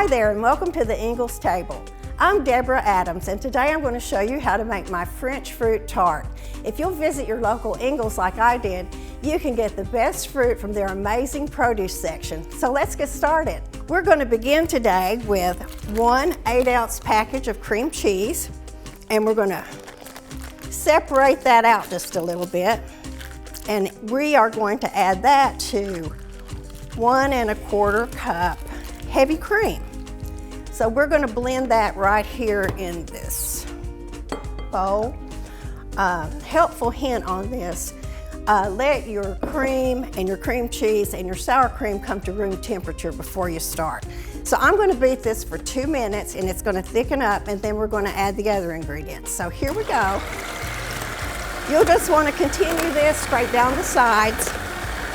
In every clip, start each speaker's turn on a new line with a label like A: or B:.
A: Hi there and welcome to the Ingles table. I'm Deborah Adams and today I'm going to show you how to make my French fruit tart. If you'll visit your local Ingles like I did, you can get the best fruit from their amazing produce section. So let's get started. We're going to begin today with one 8-ounce package of cream cheese, and we're going to separate that out just a little bit, and we are going to add that to 1 1/4 cup heavy cream. So we're going to blend that right here in this bowl. Helpful hint on this, let your cream and your cream cheese and your sour cream come to room temperature before you start. So I'm going to beat this for 2 minutes and it's going to thicken up, and then we're going to add the other ingredients. So here we go. You'll just want to continue this straight down the sides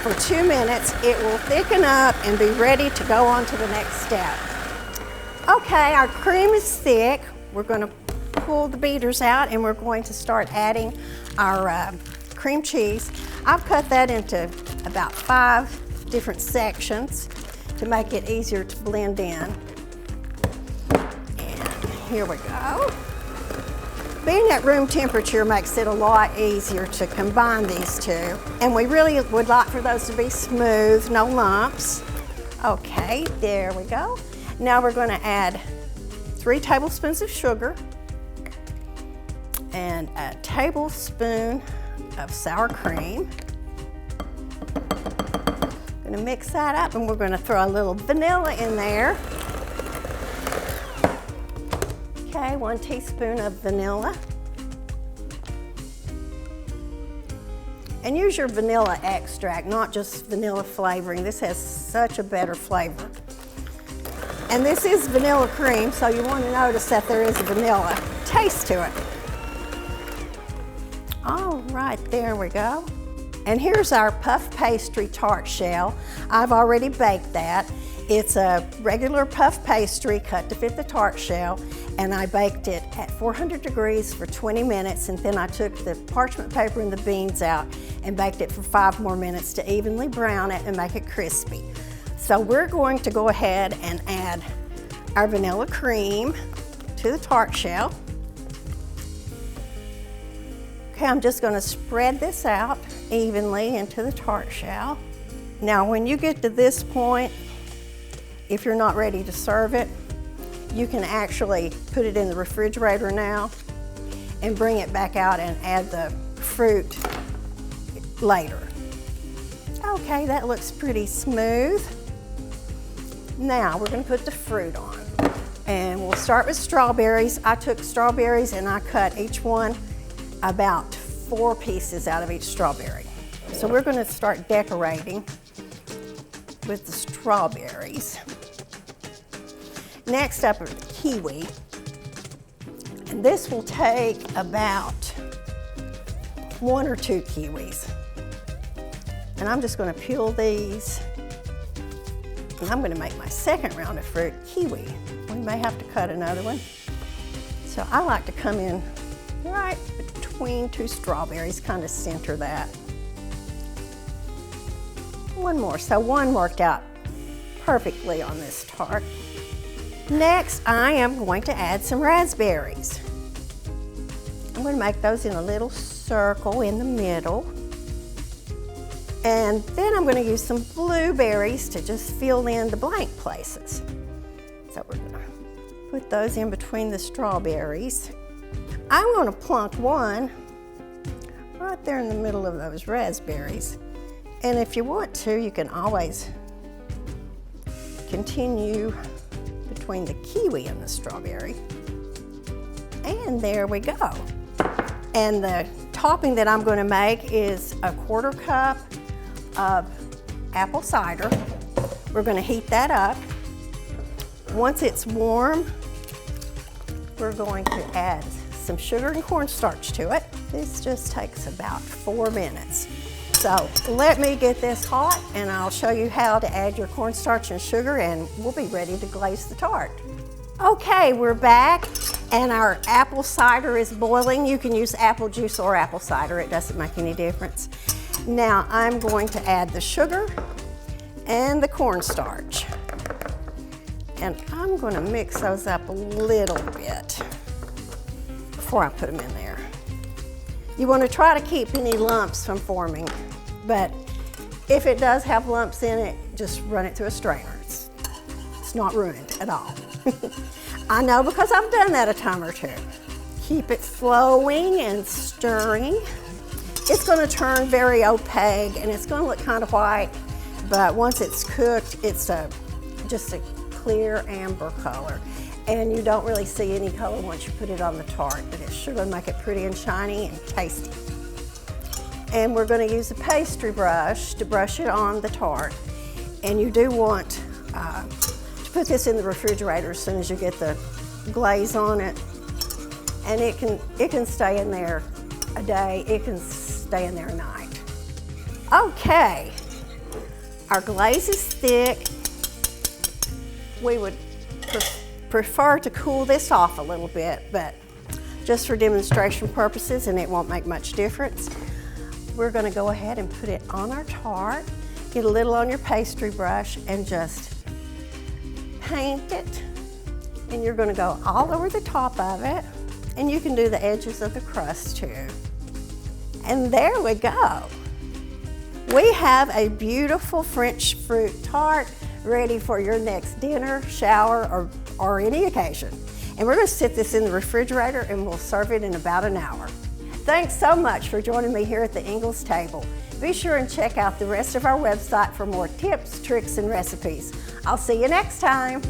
A: for 2 minutes. It will thicken up and be ready to go on to the next step. Okay, our cream is thick. We're going to pull the beaters out and we're going to start adding our cream cheese. I've cut that into about 5 different sections to make it easier to blend in. And here we go. Being at room temperature makes it a lot easier to combine these two. And we really would like for those to be smooth, no lumps. Okay, there we go. Now we're going to add 3 tablespoons of sugar and a tablespoon of sour cream. Going to mix that up, and we're going to throw a little vanilla in there. Okay, 1 teaspoon of vanilla. And use your vanilla extract, not just vanilla flavoring. This has such a better flavor. And this is vanilla cream, so you want to notice that there is a vanilla taste to it. All right, there we go. And here's our puff pastry tart shell. I've already baked that. It's a regular puff pastry cut to fit the tart shell, and I baked it at 400 degrees for 20 minutes, and then I took the parchment paper and the beans out and baked it for 5 more minutes to evenly brown it and make it crispy. So we're going to go ahead and add our vanilla cream to the tart shell. Okay, I'm just going to spread this out evenly into the tart shell. Now when you get to this point, if you're not ready to serve it, you can actually put it in the refrigerator now and bring it back out and add the fruit later. Okay, that looks pretty smooth. Now we're going to put the fruit on, and we'll start with strawberries. I took strawberries and I cut each one about 4 pieces out of each strawberry. So we're going to start decorating with the strawberries. Next up are the kiwi, and this will take about 1 or 2 kiwis. And I'm just going to peel these, and I'm going to make my second round of fruit kiwi. We may have to cut another one. So I like to come in right between 2 strawberries, kind of center that. One more, so one worked out perfectly on this tart. Next, I am going to add some raspberries. I'm going to make those in a little circle in the middle. And then I'm going to use some blueberries to just fill in the blank places. So we're going to put those in between the strawberries. I'm going to plunk one right there in the middle of those raspberries. And if you want to, you can always continue between the kiwi and the strawberry. And there we go. And the topping that I'm going to make is a 1/4 cup of apple cider. We're going to heat that up. Once it's warm, we're going to add some sugar and cornstarch to it. This just takes about 4 minutes. So let me get this hot and I'll show you how to add your cornstarch and sugar, and we'll be ready to glaze the tart. Okay, we're back and our apple cider is boiling. You can use apple juice or apple cider, it doesn't make any difference. Now I'm going to add the sugar and the cornstarch. And I'm gonna mix those up a little bit before I put them in there. You wanna try to keep any lumps from forming, but if it does have lumps in it, just run it through a strainer. It's not ruined at all. I know because I've done that a time or two. Keep it flowing and stirring. It's gonna turn very opaque and it's gonna look kind of white, but once it's cooked, it's just a clear amber color. And you don't really see any color once you put it on the tart, but it's sure gonna make it pretty and shiny and tasty. And we're gonna use a pastry brush to brush it on the tart. And you do want to put this in the refrigerator as soon as you get the glaze on it. And it can stay in there a day, it can stay in there a night. Okay, our glaze is thick. We would prefer to cool this off a little bit, but just for demonstration purposes, and it won't make much difference, we're gonna go ahead and put it on our tart. Get a little on your pastry brush and just paint it. And you're gonna go all over the top of it. And you can do the edges of the crust too. And there we go. We have a beautiful French fruit tart ready for your next dinner, shower, or any occasion. And we're gonna sit this in the refrigerator and we'll serve it in about an hour. Thanks so much for joining me here at the Ingles table. Be sure and check out the rest of our website for more tips, tricks, and recipes. I'll see you next time.